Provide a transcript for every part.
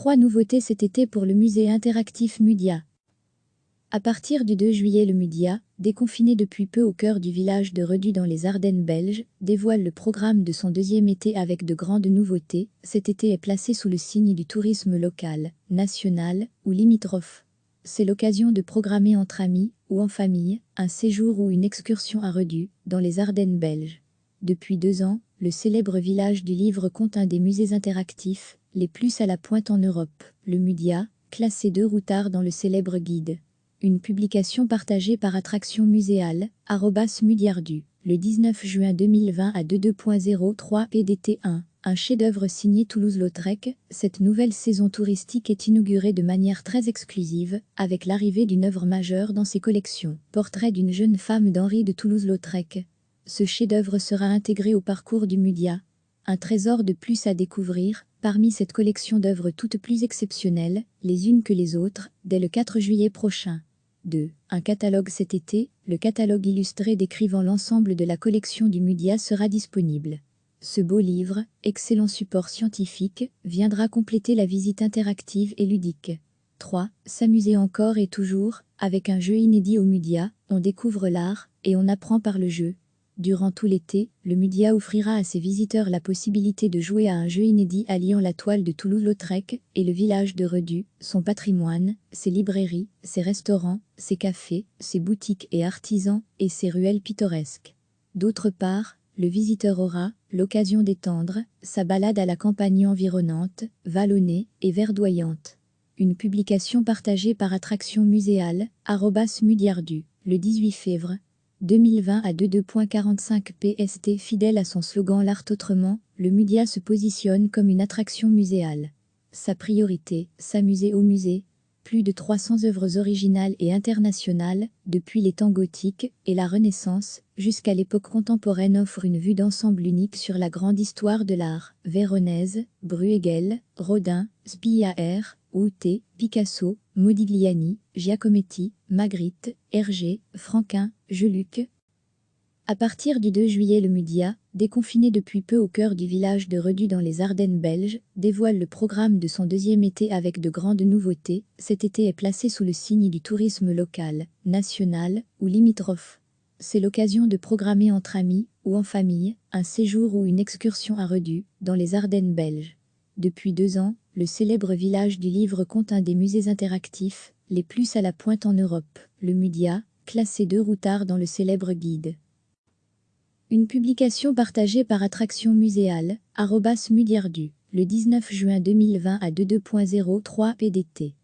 3 nouveautés cet été pour le musée interactif Mudia. À partir du 2 juillet, le Mudia, déconfiné depuis peu au cœur du village de Redus dans les Ardennes belges, dévoile le programme de son deuxième été avec de grandes nouveautés. Cet été est placé sous le signe du tourisme local, national ou limitrophe. C'est l'occasion de programmer entre amis ou en famille un séjour ou une excursion à Redus, dans les Ardennes belges. Depuis 2 ans, le célèbre village du livre compte un des musées interactifs les plus à la pointe en Europe, le Mudia, classé 2 routards dans le célèbre guide. Une publication partagée par Attraction Muséale, @Mudiardu, le 19 juin 2020 à 22.03 PDT1. Un chef-d'œuvre signé Toulouse-Lautrec. Cette nouvelle saison touristique est inaugurée de manière très exclusive, avec l'arrivée d'une œuvre majeure dans ses collections. Portrait d'une jeune femme d'Henri de Toulouse-Lautrec. Ce chef-d'œuvre sera intégré au parcours du Mudia. Un trésor de plus à découvrir, parmi cette collection d'œuvres toutes plus exceptionnelles, les unes que les autres, dès le 4 juillet prochain. 2. Un catalogue cet été. Le catalogue illustré décrivant l'ensemble de la collection du Mudia sera disponible. Ce beau livre, excellent support scientifique, viendra compléter la visite interactive et ludique. 3. S'amuser encore et toujours, avec un jeu inédit au Mudia, on découvre l'art, et on apprend par le jeu. Durant tout l'été, le Mudia offrira à ses visiteurs la possibilité de jouer à un jeu inédit alliant la toile de Toulouse-Lautrec et le village de Redus, son patrimoine, ses librairies, ses restaurants, ses cafés, ses boutiques et artisans, et ses ruelles pittoresques. D'autre part, le visiteur aura l'occasion d'étendre sa balade à la campagne environnante, vallonnée et verdoyante. Une publication partagée par Attraction Muséale, @Mudiardu, le 18 février 2020 à 22.45 PST. Fidèle à son slogan L'art autrement, le Mudia se positionne comme une attraction muséale. Sa priorité, s'amuser au musée. Plus de 300 œuvres originales et internationales, depuis les temps gothiques et la Renaissance, jusqu'à l'époque contemporaine, offrent une vue d'ensemble unique sur la grande histoire de l'art. Véronèse, Bruegel, Rodin, Spiaer, Houtet, Picasso, Modigliani, Giacometti, Magritte, Hergé, Franquin, Geluc. À partir du 2 juillet, le Mudia, déconfiné depuis peu au cœur du village de Redus dans les Ardennes belges, dévoile le programme de son deuxième été avec de grandes nouveautés. Cet été est placé sous le signe du tourisme local, national ou limitrophe. C'est l'occasion de programmer entre amis ou en famille un séjour ou une excursion à Redus, dans les Ardennes belges. Depuis 2 ans, le célèbre village du livre compte un des musées interactifs les plus à la pointe en Europe, le Mudia, classé 2 routards dans le célèbre guide. Une publication partagée par Attraction Muséale, @Mudiardu, le 19 juin 2020 à 22.03 PDT.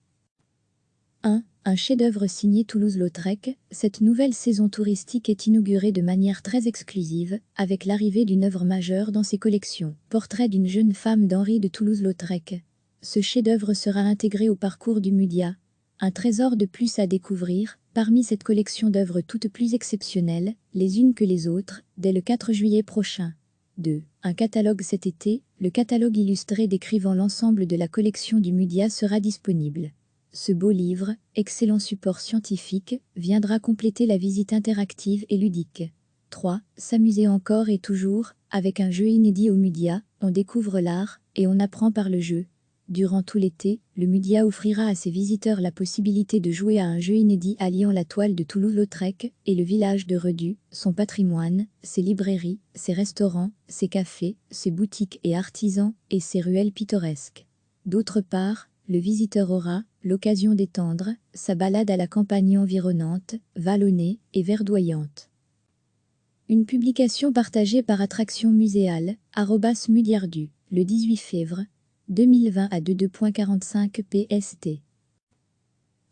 1. Un chef-d'œuvre signé Toulouse-Lautrec. Cette nouvelle saison touristique est inaugurée de manière très exclusive, avec l'arrivée d'une œuvre majeure dans ses collections. Portrait d'une jeune femme d'Henri de Toulouse-Lautrec. Ce chef-d'œuvre sera intégré au parcours du Mudia. Un trésor de plus à découvrir, parmi cette collection d'œuvres toutes plus exceptionnelles, les unes que les autres, dès le 4 juillet prochain. 2. Un catalogue cet été. Le catalogue illustré décrivant l'ensemble de la collection du Mudia sera disponible. Ce beau livre, excellent support scientifique, viendra compléter la visite interactive et ludique. 3. S'amuser encore et toujours, avec un jeu inédit au Mudia, on découvre l'art, et on apprend par le jeu. Durant tout l'été, le Mudia offrira à ses visiteurs la possibilité de jouer à un jeu inédit alliant la toile de Toulouse-Lautrec et le village de Redus, son patrimoine, ses librairies, ses restaurants, ses cafés, ses boutiques et artisans, et ses ruelles pittoresques. D'autre part, le visiteur aura l'occasion d'étendre sa balade à la campagne environnante, vallonnée et verdoyante. Une publication partagée par Attraction Muséale, @Mudiardu, le 18 février 2020 à 22.45 PST.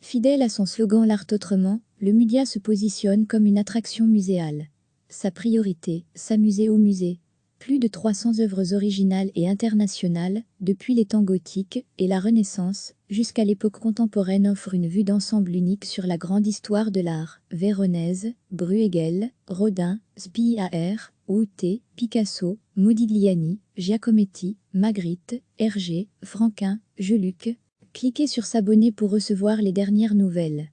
Fidèle à son slogan L'art autrement, le Mudia se positionne comme une attraction muséale. Sa priorité, s'amuser au musée. Plus de 300 œuvres originales et internationales, depuis les temps gothiques et la Renaissance, jusqu'à l'époque contemporaine, offrent une vue d'ensemble unique sur la grande histoire de l'art. Véronèse, Bruegel, Rodin, Spiaer, Houtet, Picasso, Modigliani, Giacometti, Magritte, Hergé, Franquin, Geluc. Cliquez sur s'abonner pour recevoir les dernières nouvelles.